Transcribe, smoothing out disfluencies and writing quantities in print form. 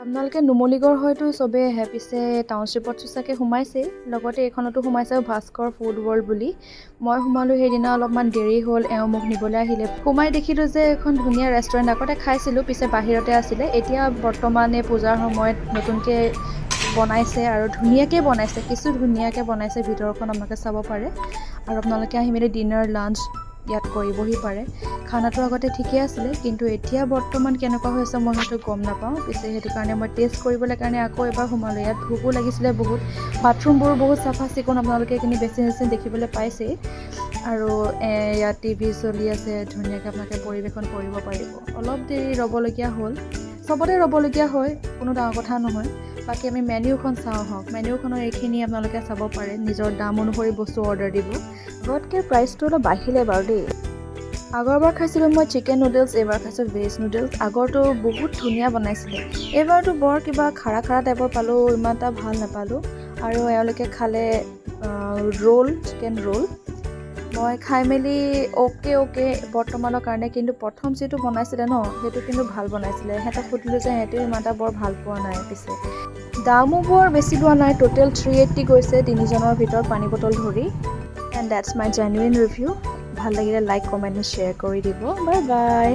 আপোনালোকে নুমলীগড় হয়তো চবেই আহে, পিছে টাউনশ্বিপত চাগে সোমাইছে, লগতে এইখনতো সোমাইছে ভাস্কৰ ফুড ৱৰ্ল্ড বুলি। মই সোমালোঁ সেইদিনা, অলপমান দেৰি হ'ল, এওঁ মোক নিবলৈ আহিলে। সোমাই দেখিলোঁ যে এখন ধুনীয়া ৰেষ্টুৰেণ্ট, আগতে খাইছিলোঁ, পিছে বাহিৰতে আছিলে। এতিয়া বৰ্তমানে পূজাৰ সময়ত নতুনকৈ বনাইছে আৰু ধুনীয়াকৈ বনাইছে, কিছু ধুনীয়াকৈ বনাইছে। ভিতৰখন আপোনালোকে চাব পাৰে আৰু আপোনালোকে আহি মেলি ডিনাৰ লাঞ্চ ইয়াত কৰিবহি পাৰে। খানাটো আগতে ঠিকেই আছিলে, কিন্তু এতিয়া বৰ্তমান কেনেকুৱা হৈছে মই হয়তো গম নাপাওঁ। পিছে সেইটো কাৰণে মই টেষ্ট কৰিবলৈ কাৰণে আকৌ এবাৰ সোমালোঁ। ইয়াত ভোকো লাগিছিলে বহুত, বাথৰুমবোৰ বহুত চাফা চিকুণ, আপোনালোকে এইখিনি বেছিন চেচিন দেখিবলৈ পাইছেই। আৰু ইয়াত টিভি চলি আছে, ধুনীয়াকৈ আপোনালোকে পৰিৱেশন কৰিব পাৰিব। অলপ দেৰি ৰ'বলগীয়া হ'ল, চবতে ৰ'বলগীয়া হয়, কোনো ডাঙৰ কথা নহয়। বাকী আমি মেনিউখন চাওঁ আহক। মেনিউখনৰ এইখিনি আপোনালোকে চাব পাৰে, নিজৰ দাম অনুসৰি বস্তু অৰ্ডাৰ দিব। আগতকৈ প্ৰাইচটো অলপ বাঢ়িলে বাৰু দেই। আগৰবাৰ খাইছিলোঁ মই চিকেন নুডলছ, এইবাৰ খাইছোঁ ভেজ নুডলছ। আগৰটো বহুত ধুনীয়া বনাইছিলে, এইবাৰটো বৰ কিবা খাৰা টাইপৰ পালোঁ, ইমান এটা ভাল নাপালোঁ। আৰু এওঁলোকে খালে ৰোল, চিকেন ৰোল। মই খাই মেলি অ'কে বৰ্তমানৰ কাৰণে, কিন্তু প্ৰথম যিটো বনাইছিলে ন, সেইটো কিন্তু ভাল বনাইছিলে। সিহঁতক সুধিলোঁ যে সিহঁতেও ইমান এটা বৰ ভাল পোৱা নাই। পিছে দামো বৰ বেছি লোৱা নাই, টোটেল 380 গৈছে তিনিজনৰ ভিতৰত, পানী বটল ধৰি। And that's my genuine review. ভাল লাগিলে লাইক, কমেণ্ট, শ্বেয়াৰ কৰি দিব। Bye bye.